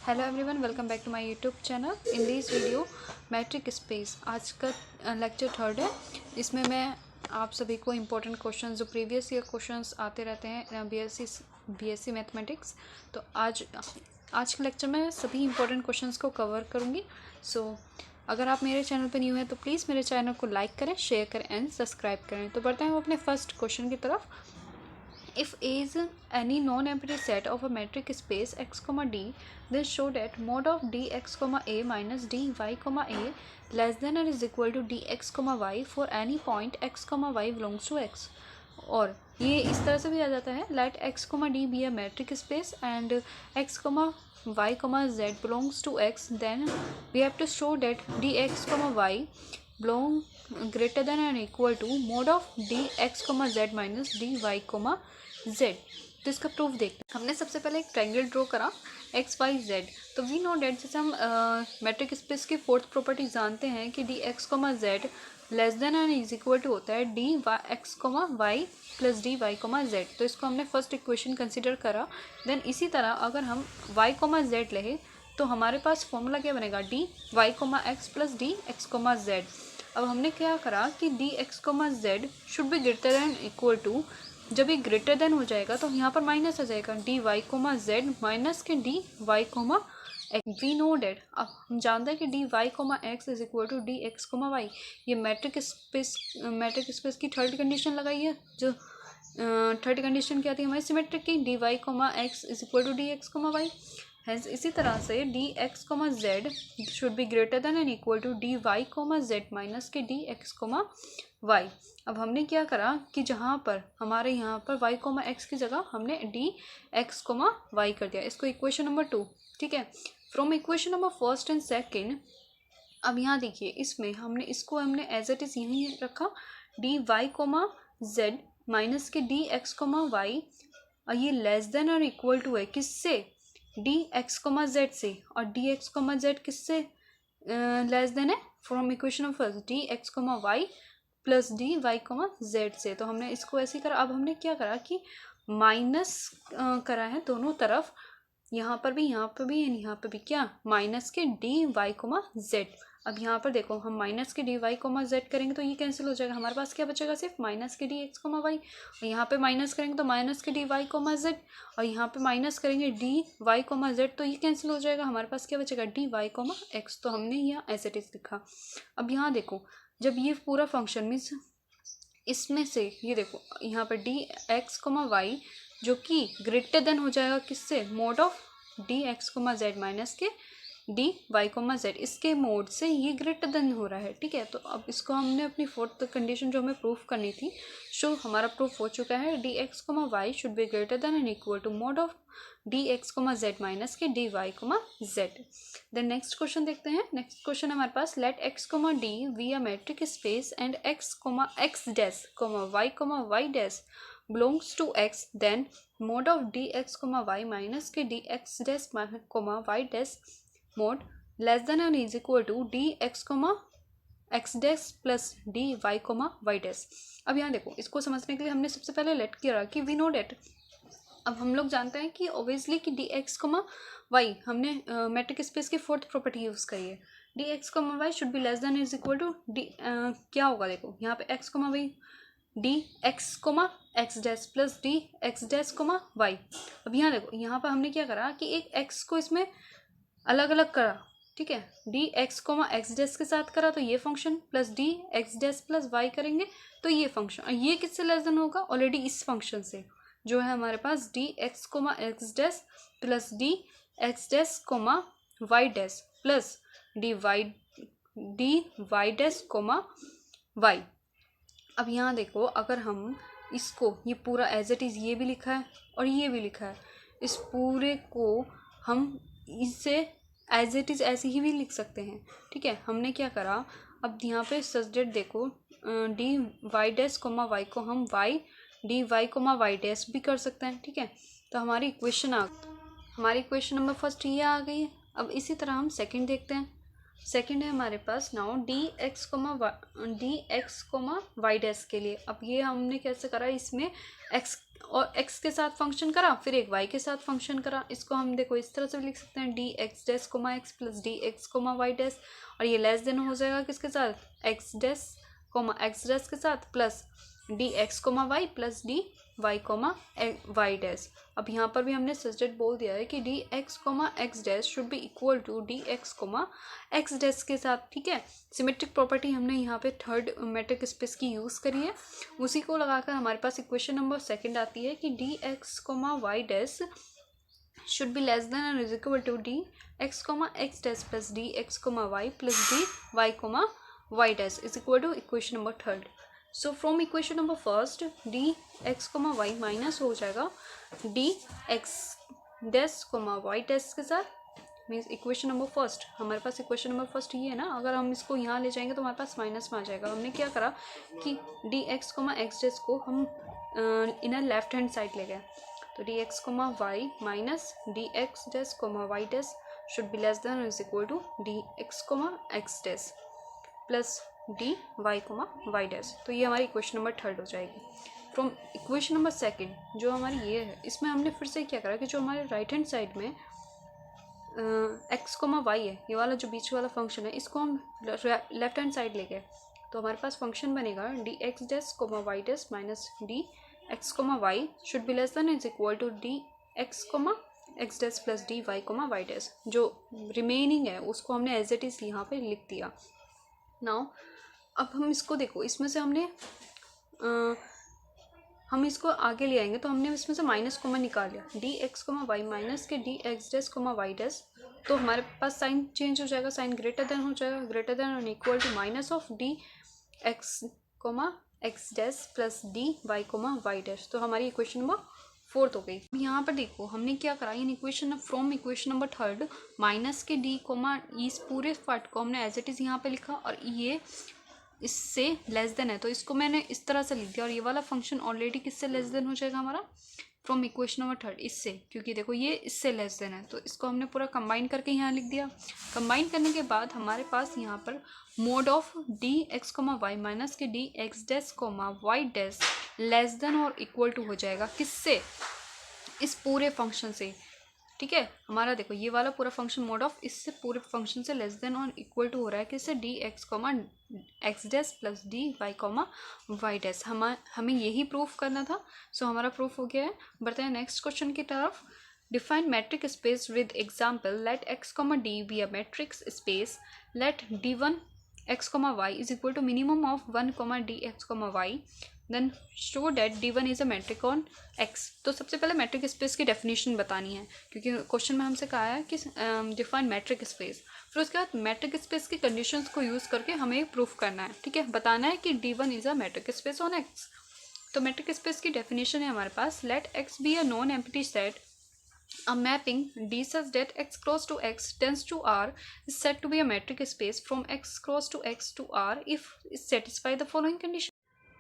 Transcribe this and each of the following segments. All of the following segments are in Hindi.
Hello everyone, welcome back to my YouTube channel. In this video metric space आज का लेक्चर थर्ड है। इसमें मैं आप सभी को इम्पोर्टेंट क्वेश्चन जो प्रीवियस ईयर क्वेश्चंस आते रहते हैं बीएससी मैथमेटिक्स, तो आज के लेक्चर में सभी इम्पोर्टेंट क्वेश्चंस को कवर करूँगी। अगर आप मेरे चैनल पर न्यू हैं तो प्लीज़ मेरे चैनल को लाइक करें, शेयर करें एंड सब्सक्राइब करें। तो बढ़ते हैं हम अपने फर्स्ट क्वेश्चन की तरफ। If A is any non-empty set of a metric space x, d, then show that mod of dx, a minus dy, a less than or is equal to dx, y for any point x, y belongs to x. और ये इस तरह से भी आ जाता है, let x, d be a metric space and x, y, z belongs to x, then we have to show that dx, y belong greater than or equal to mod of dx, z minus dy, z। तो इसका प्रूफ देखते हैं। हमने सबसे पहले एक ट्रायंगल ड्रॉ करा एक्स वाई जेड। तो वी नो डेट, जैसे हम मैट्रिक स्पेस की फोर्थ प्रॉपर्टी जानते हैं कि D x comma Z less than and is equal to होता है D x comma Y plus D Y comma Z. तो इसको हमने फर्स्ट इक्वेशन कंसिडर करा। देन इसी तरह अगर हम वाई कोमा जेड लें तो हमारे पास फॉर्मूला क्या बनेगा, D Y comma X plus D x comma Z. अब हमने क्या करा कि D x comma Z should be greater than equal to, जब ये ग्रेटर देन हो जाएगा तो यहाँ पर माइनस आ जाएगा, D Y comma Z minus के D Y comma X. We know that, अब हम जानते हैं कि D Y comma X is equal to D x comma Y. ये मैट्रिक स्पेस की थर्ड कंडीशन लगाई है। जो थर्ड कंडीशन क्या थी हमारी सिमेट्रिक की, D Y comma X is equal to D x comma Y. Hence इसी तरह से D x comma Z should be greater than and equal to D Y comma Z minus के डी एक्स कोमा वाई। अब हमने क्या करा कि जहाँ पर हमारे यहाँ पर y कोमा एक्स की जगह हमने डी एक्स कोमा वाई कर दिया। इसको इक्वेशन नंबर 2, ठीक है। From equation number first and second, अब यहाँ देखिए इसमें हमने एज इट इज़ यहीं रखा, D Y comma Z minus के डी एक्स कोमा वाई, और ये लेस देन और इक्वल टू है किससे, डी एक्स कोमा जेड से। और डी एक्स कोमा जेड किससे लेस देन है, from equation of first D x comma Y plus D Y comma Z से। तो हमने इसको ऐसे करा। अब हमने क्या करा कि माइनस करा है दोनों तरफ, यहाँ पर भी यहाँ पर भी क्या, माइनस के डी वाई कोमा जेड। अब यहाँ पर देखो हम माइनस के डी वाई कोमा जेड करेंगे तो ये कैंसिल हो जाएगा, हमारे पास क्या बचेगा, सिर्फ माइनस के डी एक्स कोमा वाई। और यहाँ पे माइनस करेंगे तो माइनस के डी वाई कोमा जेड, और यहाँ पे माइनस करेंगे डी वाई कोमा जेड, तो ये कैंसिल हो जाएगा, हमारे पास क्या बचेगा, डी वाई कोमा एक्स। तो हमने यहाँ एज इट इज लिखा। अब यहाँ देखो, जब ये पूरा फंक्शन मीन्स इसमें से ये देखो यहाँ पर डी एक्स कोमा वाई जो कि ग्रेटर देन हो जाएगा किससे, mod of D x comma Z minus के डी वाई कोमा जेड, इसके मोड से ये ग्रेटर देन हो रहा है, ठीक है। तो अब इसको हमने अपनी फोर्थ कंडीशन जो हमें प्रूफ करनी थी, हमारा प्रूफ हो चुका है। D x comma Y should be greater than and equal to mod of D x comma Z minus के D Y comma Z. Then next question देखते हैं। नेक्स्ट क्वेश्चन हमारे पास, let x comma D be a metric space and X dash comma Y dash belongs to x, then mod of dx, y minus के dx dash y dash mod less than or is equal to dx, x dash plus dy, y dash। अब यहाँ देखो, इसको समझने के लिए हमने सबसे पहले लेट किया कि वी नो डेट। अब हम लोग जानते हैं कि ऑब्वियसली कि डी एक्स कोमा वाई, हमने मैट्रिक स्पेस की फोर्थ प्रॉपर्टी यूज़ करी है, D x comma Y should be less than is equal to D, क्या होगा देखो यहाँ पे X comma Y D x comma X dash plus D X dash comma Y. अब यहाँ देखो, यहाँ पर हमने क्या करा कि एक एक्स को इसमें अलग अलग करा, ठीक है। D x comma X dash के साथ करा तो ये function, plus D X dash plus Y करेंगे तो ये फंक्शन। ये किससे लेस देन होगा, ऑलरेडी इस फंक्शन से जो है हमारे पास D x comma X dash plus D X dash comma Y dash plus D Y dash comma Y. अब यहाँ देखो, अगर हम इसको ये पूरा एज इट इज़, ये भी लिखा है और ये भी लिखा है, इस पूरे को हम इससे एज इट इज़ ऐसे ही भी लिख सकते हैं, ठीक है। हमने क्या करा, अब यहाँ पे सब्जेक्ट देखो, D Y dash comma Y को हम Y D Y comma Y dash भी कर सकते हैं, ठीक है। तो हमारी इक्वेशन नंबर फर्स्ट ये आ गई है। अब इसी तरह हम सेकंड देखते हैं। सेकंड है हमारे पास now D x comma Y dash के लिए। अब ये हमने कैसे करा, इसमें एक्स और एक्स के साथ फंक्शन करा, फिर एक वाई के साथ फंक्शन करा। इसको हम देखो इस तरह से भी लिख सकते हैं, D X dash comma X plus D x comma Y dash, और ये लेस देन हो जाएगा किसके साथ, X dash comma X dash के साथ, plus D x comma Y plus D Y comma Y dash. अब यहाँ पर भी हमने सजेस्ट बोल दिया है कि D x comma X dash should be equal to D x comma X dash के साथ, ठीक है। सिमेट्रिक प्रॉपर्टी हमने यहाँ पे थर्ड मैट्रिक स्पेस की यूज़ करी है, उसी को लगाकर हमारे पास इक्वेशन नंबर सेकंड आती है कि D x comma Y dash should be less than or is equal to d x comma x dash plus d x comma y plus d y comma y dash is equal to equation number third. So from equation number first d x comma y minus हो जाएगा d x dash comma y dash के साथ, मीन्स इक्वेशन नंबर फर्स्ट हमारे पास इक्वेशन नंबर फर्स्ट ये है ना, अगर हम इसको यहाँ ले जाएंगे तो हमारे पास माइनस में आ जाएगा। हमने क्या करा कि D x comma X dash को हम इनर लेफ्ट हैंड साइड ले गए, तो D x comma Y minus D X dash comma Y dash should be less than is equal to D x comma X dash plus D Y comma Y dash. तो ये हमारी इक्वेशन नंबर थर्ड हो जाएगी। फ्रॉम इक्वेशन नंबर सेकंड जो हमारी ये है, इसमें हमने फिर से क्या करा कि जो हमारे राइट हैंड साइड में एक्स कोमा वाई है, ये वाला जो बीच वाला फंक्शन है, इसको हम लेफ्ट हैंड साइड ले गए, तो हमारे पास फंक्शन बनेगा D X dash comma Y dash minus D x comma Y should be less than is equal to D x comma X dash plus D Y comma Y dash. जो रिमेनिंग है उसको हमने एज इट इज़ यहाँ पे लिख दिया। नाउ अब हम इसको देखो, इसमें से हमने हम इसको आगे ले आएंगे तो हमने इसमें से माइनस कोमा निकाल लिया, D x comma Y minus के D X dash comma Y dash, तो हमारे पास साइन चेंज हो जाएगा, साइन ग्रेटर देन हो जाएगा, ग्रेटर देन और equal to minus of D x comma X dash plus D Y comma Y dash. तो हमारी इक्वेशन नंबर फोर्थ हो गई। यहाँ पर देखो हमने क्या करा, in equation from equation number third minus के डी कोमा इस पूरे पार्ट को हमने एज इट इज़ यहाँ पे लिखा, और ये इससे लेस देन है तो इसको मैंने इस तरह से लिख दिया, और ये वाला फंक्शन ऑलरेडी किससे लेस देन हो जाएगा हमारा, फ्रॉम इक्वेशन नंबर थर्ड इससे, क्योंकि देखो ये इससे लेस देन है, तो इसको हमने पूरा कंबाइन करके यहाँ लिख दिया। कंबाइन करने के बाद हमारे पास यहाँ पर mod of D x comma Y minus के D X dash comma Y dash less than और इक्वल टू हो जाएगा किससे, इस पूरे फंक्शन से, ठीक है। हमारा देखो ये वाला पूरा फंक्शन मोड ऑफ इससे पूरे फंक्शन से लेस देन और इक्वल टू हो रहा है किससे, D x comma X dash plus D Y comma Y dash. हमें यही प्रूफ करना था। सो हमारा प्रूफ हो गया है। बढ़ते हैं नेक्स्ट क्वेश्चन की तरफ। Define matrix space with example, let x comma d be a matrix space, let d one x comma Y is equal to minimum of one comma D x comma y, then show that d one is a metric on x. तो सबसे पहले मैट्रिक स्पेस की डेफिनेशन बतानी है, क्योंकि क्वेश्चन में हमसे कहा है कि डिफाइन मैट्रिक स्पेस, फिर उसके बाद मैट्रिक स्पेस की कंडीशंस को यूज़ करके हमें प्रूफ करना है, ठीक है। बताना है कि D one is a metric space on x. तो मैट्रिक स्पेस की डेफिनेशन है हमारे पास, let X be a non empty set, a mapping D such that x cross to x tends to R is said to be a metric space from x cross to x to R if it satisfy the following condition।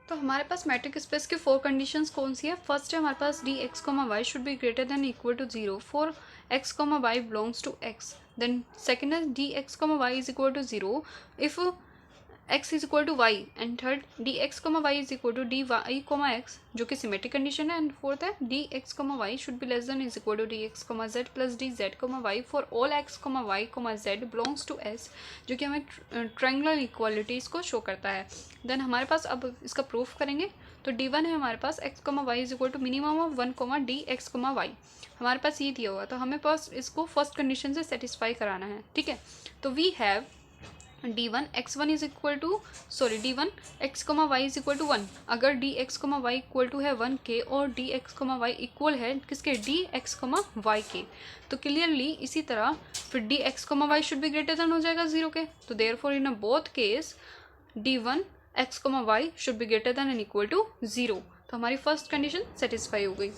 तो हमारे पास मैट्रिक स्पेस की 4 कंडीशंस कौन सी है। फर्स्ट है हमारे पास D x comma Y should be greater than equal to 0 for X comma Y belongs to X. Then second है D x comma Y is equal to 0 if x is equal to Y, and third D x comma Y is equal to D Y comma X, जो कि सिमेट्रिक कंडीशन है। एंड फोर्थ है D x comma Y should be less than is equal to D x comma z plus d z comma y for all x comma y comma z belongs to s, जो कि हमें ट्रायंगुलर इक्वालिटीज़ को शो करता है। देन हमारे पास अब इसका प्रूफ करेंगे। तो डी वन है हमारे पास X comma Y is equal to minimum of one comma D x comma Y, हमारे पास ये दिया हुआ, तो हमें पास इसको फर्स्ट कंडीशन से सेटिस्फाई कराना है, ठीक है। तो we have d one x one is equal to d one x comma Y is equal to 1। अगर d x comma y equal to है 1 के और D x comma y equal है किसके, डी एक्स कोमा वाई के, तो क्लियरली इसी तरह फिर d x comma Y should be greater than हो जाएगा 0 के। तो therefore in a both case d one x comma Y should be greater than and equal to 0। तो हमारी फर्स्ट कंडीशन सेटिस्फाई हो गई।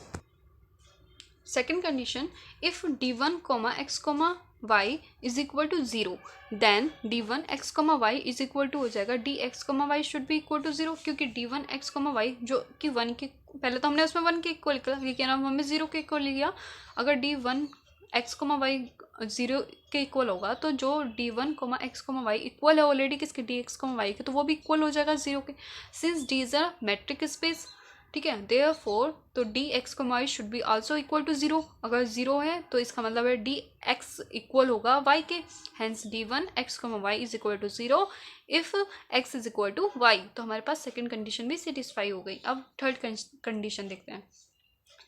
Second condition, if d one comma x comma y is equal to 0 then d one x comma Y is equal to हो जाएगा d x comma Y should be equal to 0, क्योंकि d one x comma y जो कि 1 के, पहले तो हमने उसमें 1 के इक्वल लिखा, लेकिन अब हमने 0 के इक्वल लिया। अगर d one x comma y 0 के इक्वल होगा, तो जो d1 comma x comma y equal है ऑलरेडी किसके, डी एक्स कोमा वाई के, तो वो भी इक्वल हो जाएगा 0 के, since d is a metric space. ठीक है, देयरफॉर तो D x comma Y should be also equal to 0। अगर 0 है तो इसका मतलब है डी एक्स इक्वल होगा वाई के, hence d1 x comma Y is equal to 0 if x is equal to y. तो हमारे पास सेकेंड कंडीशन भी सेटिस्फाई हो गई। अब थर्ड कंडीशन देखते हैं।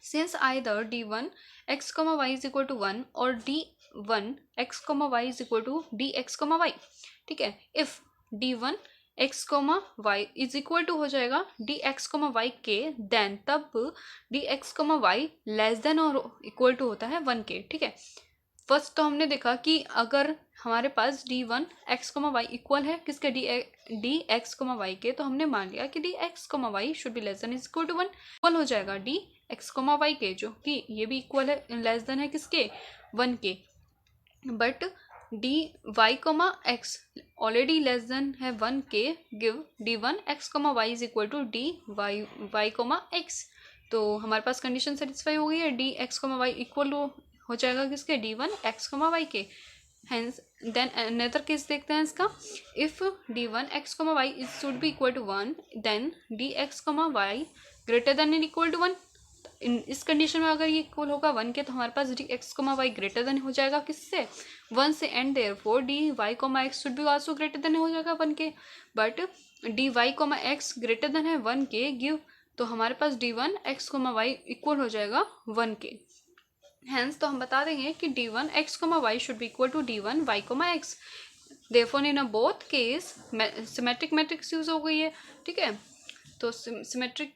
Since either d1 x, y is equal to 1 और d1 x, y is equal to dx, y। ठीक है, if d1 x, y is equal to हो जाएगा dx, y के, देन तब dx, y लेस देन और इक्वल टू होता है 1 के। ठीक है, फर्स्ट तो हमने देखा कि अगर हमारे पास d1 x, y इक्वल है किसके, dx, y के, तो हमने मान लिया कि dx, y should be less than is equal to 1, equal हो जाएगा dx, y के, जो कि ये भी इक्वल है, लेस देन है किसके, 1 के। But dy, x already less than है 1 के, give d1 x, y is equal to dy, x। तो हमारे पास कंडीशन सेटिस्फाई हो गई है, dx, y इक्वल हो जाएगा किसके, d1 x, y के। Hence, then another केस देखते हैं इसका। If d1 x, y is should be equal to 1, then dx, y greater than and equal to 1। इस कंडीशन में अगर ये इक्वल होगा 1 के, तो हमारे पास dx, y ग्रेटर देन हो जाएगा किससे, 1 से, and therefore dy, x should be also greater than हो जाएगा 1 के। But dy, x greater than है 1 के, गिव, तो हमारे पास d1 x, y इक्वल हो जाएगा 1 के। हैंस तो हम बता देंगे कि d1 x, y should be equal to d1 y, x। Therefore in both case symmetric matrix use हो गई है। ठीक है, तो सिमेट्रिक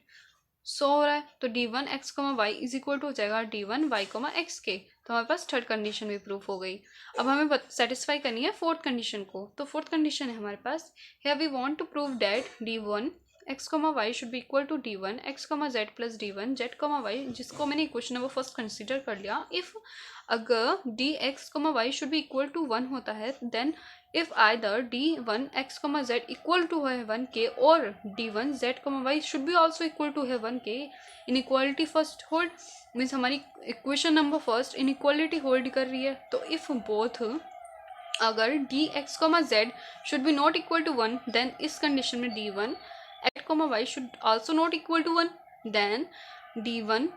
सो हो रहा है, तो d1 x, y is equal to हो जाएगा d1 y, x के। तो हमारे पास थर्ड कंडीशन भी प्रूफ हो गई। अब हमें सेटिस्फाई करनी है फोर्थ कंडीशन को। तो फोर्थ कंडीशन है हमारे पास, here we want to prove that d1 x, y should be equal to d1 x, z plus d1 z, y, जिसको मैंने इक्वेशन नंबर फर्स्ट कंसिडर कर लिया। इफ अगर dx, y should be equal to 1 होता है, then if either d1 x, z equal to है 1 के, और d1 z, y should be also equal to है 1 के, इनइक्वालिटी फर्स्ट होल्ड, मीन्स हमारी equation number first inequality hold कर रही है। तो इफ बोथ अगर dx, z should be not equal to 1, then इस कंडीशन में d1 x, y should also not equal to 1, then d1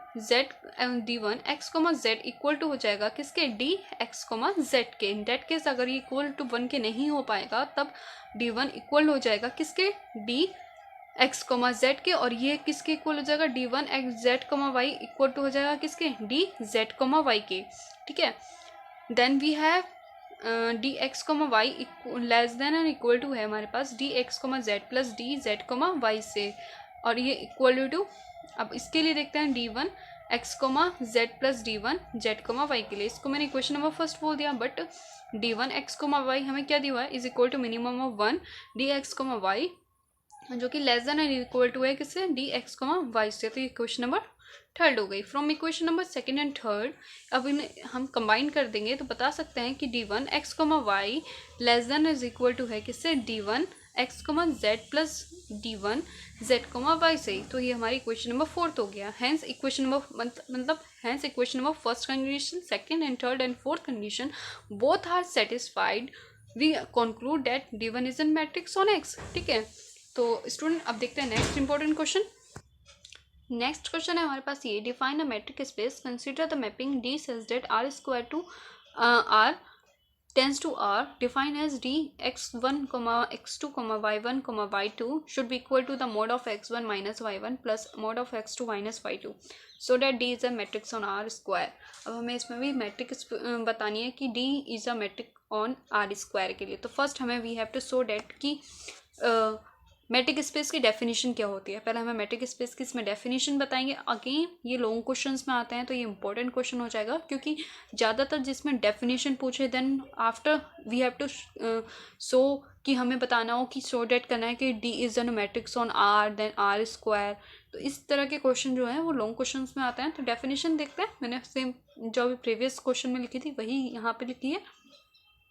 x, z equal to हो जाएगा किसके, dx, z के। इन दैट केस अगर ये इक्वल टू 1 के नहीं हो पाएगा, तब d1 इक्वल हो जाएगा किसके, dx, z के, और ये किसके इक्वल हो जाएगा, d1 x, z, y equal to हो जाएगा किसके, dz, y के। ठीक है, then we have dx, y less than and equal to है हमारे पास dx, z plus dz, y से, और ये इक्वल टू, अब इसके लिए देखते हैं d1 x, z plus d1 z, y के लिए। इसको मैंने इक्वेशन नंबर फर्स्ट बोल दिया, बट d1 x, y हमें क्या दिया हुआ है, is equal to minimum of 1 dx, y, जो कि less than and equal to है किससे, dx, y से। तो इक्वेशन नंबर थर्ड हो गई। From equation number second and third अब इन्हें हम कंबाइन कर देंगे, तो बता सकते हैं कि d1 x, y less than is equal to है किससे, d1 x, z plus d1 z, y से। तो ये हमारी इक्वेशन नंबर फोर्थ हो गया। हैंस इक्वेशन नंबर मतलब hence equation number first condition, second and third and fourth condition both are satisfied, we conclude that d1 is in matrix on x। ठीक है, तो स्टूडेंट अब देखते हैं next important question. Next question है हमारे पास ये, define a metric space, consider the mapping D such that R square to R tends to R, define as D x1, x2, y1, y2 should be equal to the mod of x1 minus y1 plus mod of x2 minus y2 so that D is a matrix on R square. अब हमें इसमें भी मैट्रिक बतानी है कि D is a metric on R square के लिए। तो फर्स्ट हमें we have to show that कि मैट्रिक स्पेस की डेफिनेशन क्या होती है। पहले हमें मैट्रिक स्पेस की इसमें डेफिनेशन बताएंगे। अगेन ये लॉन्ग क्वेश्चंस में आते हैं, तो ये इंपॉर्टेंट क्वेश्चन हो जाएगा, क्योंकि ज़्यादातर जिसमें डेफिनेशन पूछे, then after we have to show कि हमें बताना हो कि शो डेट करना है कि d is an matrix on r, then r square. तो इस तरह के क्वेश्चन जो है वो लॉन्ग क्वेश्चन में आते हैं। तो डेफिनेशन देखते हैं, मैंने सेम जो भी प्रीवियस क्वेश्चन में लिखी थी वही यहाँ पर लिखी है।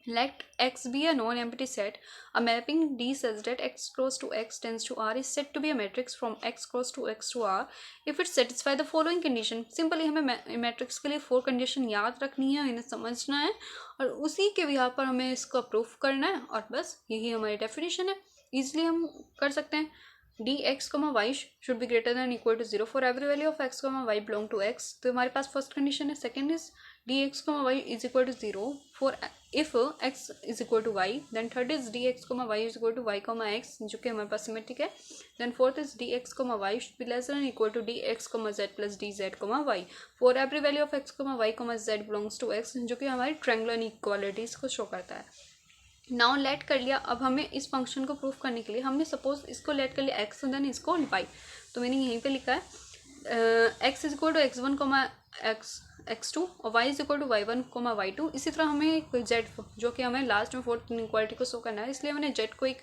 Let X be a non-empty set. A mapping D such that X cross to X tends to R is said to be a matrix from X cross to X to R if it satisfy the following condition. Simply हमें मैट्रिक्स के लिए 4 कंडीशन याद रखनी है, इन्हें समझना है और उसी के बिहार पर हमें इसका प्रूफ करना है और बस यही हमारी डेफिनेशन है. ईजिली हम कर सकते हैं. dx, y should be greater than equal to 0 for every value of x, y belong to x. तो हमारे पास फर्स्ट कंडीशन है. Second is dx, y is equal to 0 for if x is equal to y. then third is dx, y is equal to y, x जो कि हमारे पास सिमेट्रिक है. then fourth is dx, y should be less than equal to dx, z plus dz, y for every value of x, y, z belongs to x जो कि हमारी ट्रायंगुलर इनइक्वालिटीज को शो करता है. नाउ लेट कर लिया. अब हमें इस फंक्शन को प्रूफ करने के लिए हमने सपोज इसको लेट कर लिया x देन इसको y. तो मैंने यहीं पे लिखा है x is equal to x1, x2 और y is equal to y1, y2. इसी तरह हमें एक z जो कि हमें लास्ट में फोर्थ इनइक्वालिटी को शो करना है, इसलिए मैंने z को एक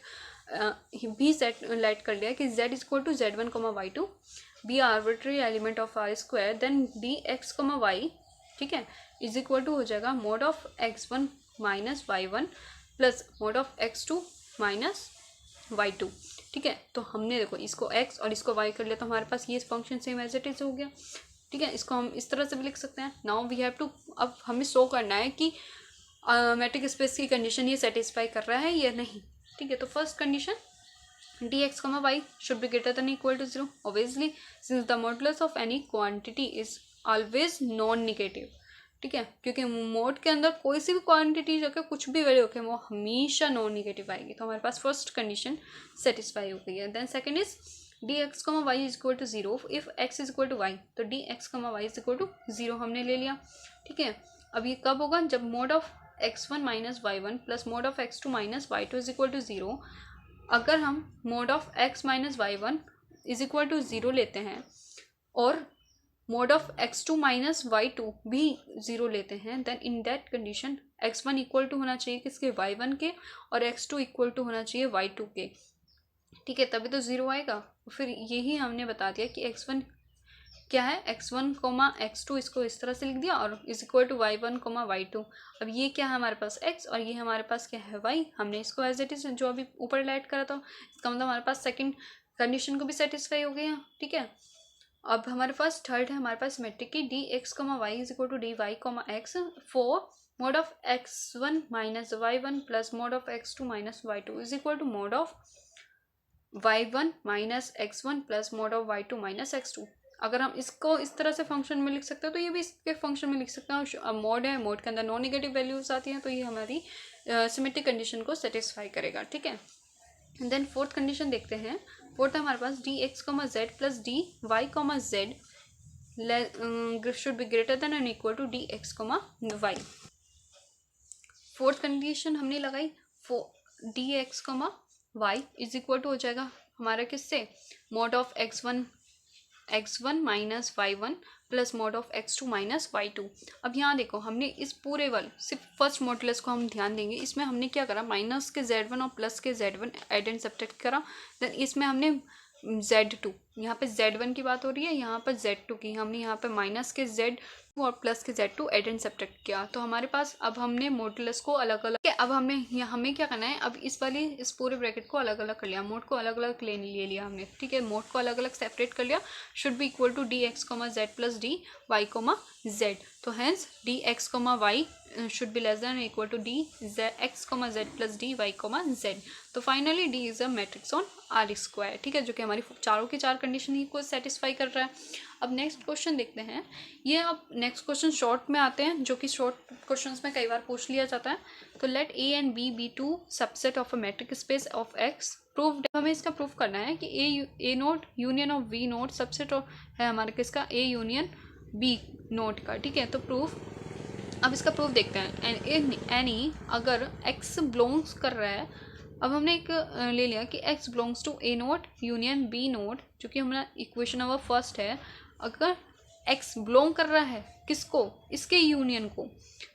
भी सेट लेट कर लिया कि z is equal to z1, y2 be arbitrary element of r square. Then dx, y ठीक है इज इक्वल टू हो जाएगा mod of x1 minus y1 plus mod of x2 minus y2. ठीक है, तो हमने देखो इसको x और इसको y कर लिया तो हमारे पास ये function same as it is हो गया. ठीक है, इसको हम इस तरह से भी लिख सकते हैं. नाउ वी हैव टू, अब हमें शो करना है कि मैट्रिक स्पेस की कंडीशन ये सेटिस्फाई कर रहा है या नहीं. ठीक है, तो first condition dx, y should be greater than equal to 0. obviously since the modulus of any quantity is always non negative. ठीक है, क्योंकि मोड के अंदर कोई सी भी क्वांटिटी जो कि कुछ भी वैल्यू होके वो हमेशा नॉन निगेटिव आएगी. तो हमारे पास फर्स्ट कंडीशन सेटिस्फाई हो गई है. Then second is dx, y is equal to 0 if x is equal to y. तो dx, y is equal to 0 हमने ले लिया. ठीक है, अब ये कब होगा जब mod of x1 minus y1 plus mod of x2 minus y2 is equal to 0. अगर हम mod of x minus y1 is equal to 0 लेते हैं और mode of x2 minus y2 भी 0 लेते हैं, then in that condition x1 equal to होना चाहिए किसके, y1 के, और x2 इक्वल टू होना चाहिए y2 के. ठीक है, तभी तो 0 आएगा. फिर यही हमने बता दिया कि x1 क्या है, x1, x2 इसको इस तरह से लिख दिया और is equal to y1, y2. अब ये क्या है हमारे पास x और ये हमारे पास क्या है y. हमने इसको एज इट इज जो अभी ऊपर ऐड करा था, इसका मतलब हमारे पास सेकेंड कंडीशन को भी सेटिस्फाई हो गया. ठीक है, अब हमारे पास थर्ड है हमारे पास सिमेट्रिक की dx, y is equal to dy, x for mod of x1 minus y1 plus mod of x2 minus y2 is equal to mod of y1 minus x1 plus mod of y2 minus x2. अगर हम इसको इस तरह से फंक्शन में लिख सकते हैं तो ये भी इसके फंक्शन में लिख सकते हैं. अब मोड है, मोड के अंदर नॉन नेगेटिव वैल्यूज आती हैं तो ये हमारी सिमेट्रिक कंडीशन को सेटिस्फाई करेगा. ठीक है, देन फोर्थ कंडीशन देखते हैं. फोर्थ है हमारे पास dx, z plus dy, z should be greater than and equal to dx, y. Fourth condition हमने लगाई dx, y is equal to हो जाएगा हमारा किससे, mod of x1 minus y1 plus mod of x2 minus y2. अब यहाँ देखो हमने इस पूरे वाले सिर्फ फर्स्ट मॉडुलस को हम ध्यान देंगे. इसमें हमने क्या करा, माइनस के z1 और प्लस के z1 एड एंड सब्ट्रैक्ट करा. देन इसमें हमने z2, यहाँ पे z1 की बात हो रही है, यहाँ पर z2 की, हमने यहाँ पे माइनस के z2 और प्लस के z2 एड एंड सब्ट्रैक्ट किया. तो हमारे पास अब हमने मॉडुलस को अलग अलग, अब हमें क्या करना है, अब इस पूरे ब्रैकेट को अलग अलग कर लिया, मोड को अलग अलग ले लिया हमने. ठीक है, मोड को अलग अलग सेपरेट कर लिया. Should be equal to dx, z plus dy, z. तो hence dx, y should be less than equal to dx, z plus dy, z. तो finally d is a matrix on r square. ठीक है, जो कि हमारी चारों की चार कंडीशन ही को सेटिस्फाई कर रहा है. अब नेक्स्ट क्वेश्चन देखते हैं. ये अब नेक्स्ट क्वेश्चन शॉर्ट में आते हैं, जो कि शॉर्ट क्वेश्चंस में कई बार पूछ लिया जाता है. तो let a and b be two subset of a metric space of x. Proof, हमें इसका प्रूफ करना है कि a not union of b not subset है हमारे किसका, a यूनियन b नोट का. ठीक है, तो प्रूफ, अब इसका प्रूफ देखते हैं. एनी अगर x बिलोंग्स कर रहा है, अब हमने एक ले लिया कि x belongs to a not union b not, जो कि हमारा इक्वेशन नंबर फर्स्ट है. अगर x बिलोंग कर रहा है किसको, इसके यूनियन को,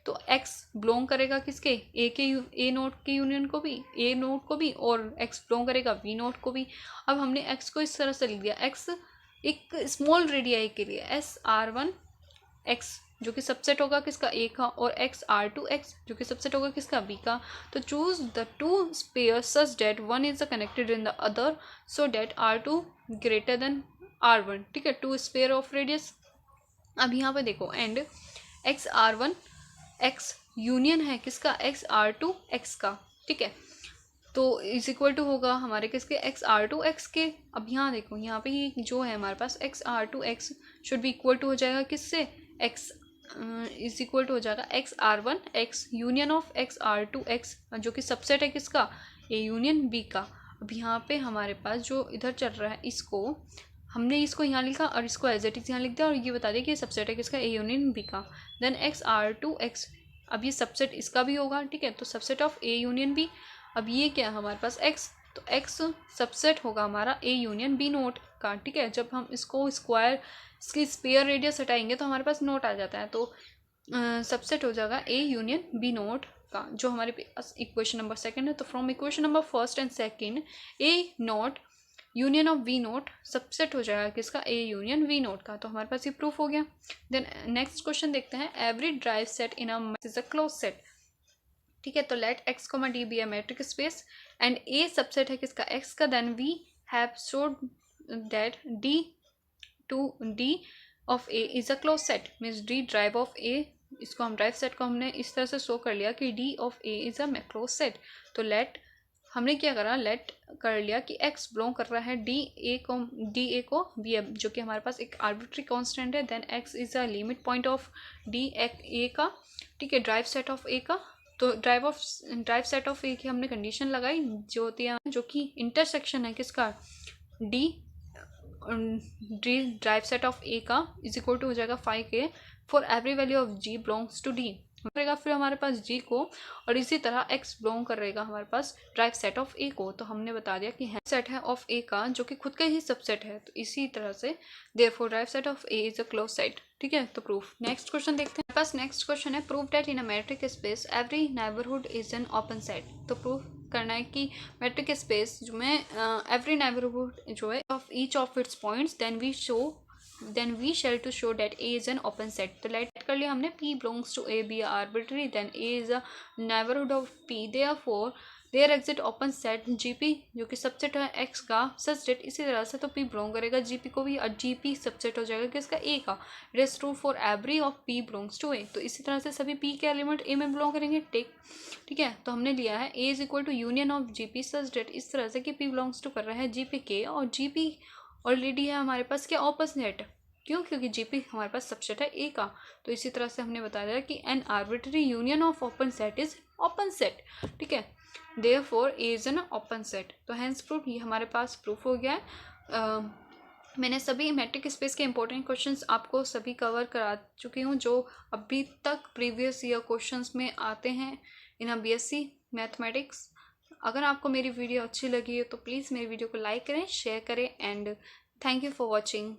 तो x बिलोंग करेगा किसके, a नोट के यूनियन को भी, a नोट को भी, और x बिलोंग करेगा b नोट को भी. अब हमने x को इस तरह से लिख दिया, x एक स्मॉल रेडियाई के लिए s r1 x जो कि सबसेट होगा किसका, ए का, और XR2X जो कि सबसेट होगा किसका, बी का। तो choose the two sphere such that one is connected in the other so that R2 greater than R1। ठीक है, टू स्पेयर ऑफ रेडियस। अब यहाँ पे देखो एंड XR1X यूनियन है किसका, XR2X का। ठीक है, तो इज इक्वल टू होगा हमारे किसके, XR2X के। अब यहाँ देखो, यहाँ पे ये जो है हमारे पास XR2X should be equal to हो जाएगा किससे, X इज इक्वल टू हो जाएगा XR1X यूनियन ऑफ XR2X जो कि सबसेट है किसका, A यूनियन B का। अब यहाँ पे हमारे पास जो इधर चल रहा है, इसको हमने इसको यहाँ लिखा और इसको एज इट इज यहाँ लिख दिया और ये बता दिया कि सबसेट है किसका, A यूनियन B का। देन XR2X, अब ये सबसेट इसका भी होगा। ठीक है, तो subset of A union B। अब ये क्या है हमारे पास X, तो X सबसेट होगा हमारा A यूनियन B नोट का। ठीक है, जब हम इसको स्क्वायर, इसकी स्पेयर रेडियस हटाएंगे तो हमारे पास नोट आ जाता है, तो सबसेट हो जाएगा A यूनियन B नोट का, जो हमारे पास इक्वेशन नंबर सेकंड है। तो from equation number first and second A not union of V note subset हो जाएगा किसका, A यूनियन V नोट का। तो हमारे पास ये प्रूफ हो गया। देन नेक्स्ट क्वेश्चन देखते हैं, every derived set in a is a closed set. ठीक है, तो let X, D be a metric space and A subset है किसका, X का। Then we have showed that D to D of A is a closed set, means D derived of A, इसको हम ड्राइव सेट को हमने इस तरह से शो कर लिया कि D of A is a closed set. तो लेट हमने क्या करा, लेट कर लिया कि X बिलोंग कर रहा है D A को B जो कि हमारे पास एक आर्बिट्री कांस्टेंट है। Then X is a limit point of D A का। ठीक है, ड्राइव सेट ऑफ A का। तो ड्राइव सेट ऑफ ए की हमने कंडीशन लगाई जो होती है, जो कि इंटरसेक्शन है किसका, d derived set of a का इज इक्वल टू हो जाएगा 5K for every value of G belongs to D करेगा फिर हमारे पास G को, और इसी तरह X बिलोंग करेगा हमारे पास ड्राइव सेट ऑफ A को। तो हमने बता दिया कि सेट है ऑफ A का जो कि खुद का ही सबसेट है, तो इसी तरह से therefore drive set of A is a closed set. ठीक है, तो प्रूफ। नेक्स्ट क्वेश्चन देखते हैं, पास नेक्स्ट क्वेश्चन है, prove that in a metric space every neighbourhood is an open set. तो प्रूफ करना है कि मैट्रिक स्पेस जो में एवरी नेबरहुड जो है of each of its points then we shall to show that A is an open set। तो लेट कर लिया हमने, P belongs to A be arbitrary, then A is a neighborhood of P, therefore their exit open set GP जो कि सबसेट है X का such that, इसी तरह से तो P belong करेगा GP को भी, और GP सबसेट हो जाएगा किसका, A का। It is true for every of P belongs to A। तो इसी तरह से सभी P के एलिमेंट A में बिलोंग करेंगे। ठीक है, तो हमने लिया है A is equal to union of GP such that, इस तरह से कि P belongs to कर रहा है GP के, और GP ऑलरेडी है हमारे पास क्या, ओपन सेट। क्यों, क्योंकि GP हमारे पास सबसेट है A का। तो इसी तरह से हमने बताया था कि N arbitrary union of open set is open set. ठीक है, therefore A is an open set. तो हैंस प्रूफ, ये हमारे पास प्रूफ हो गया है। मैंने सभी मैट्रिक स्पेस के इंपॉर्टेंट क्वेश्चंस आपको सभी कवर करा चुकी हूँ जो अभी तक प्रीवियस ईयर क्वेश्चंस में आते हैं इन BSc मैथमेटिक्स। अगर आपको मेरी वीडियो अच्छी लगी है तो प्लीज़ मेरी वीडियो को लाइक करें, शेयर करें, and thank you for watching.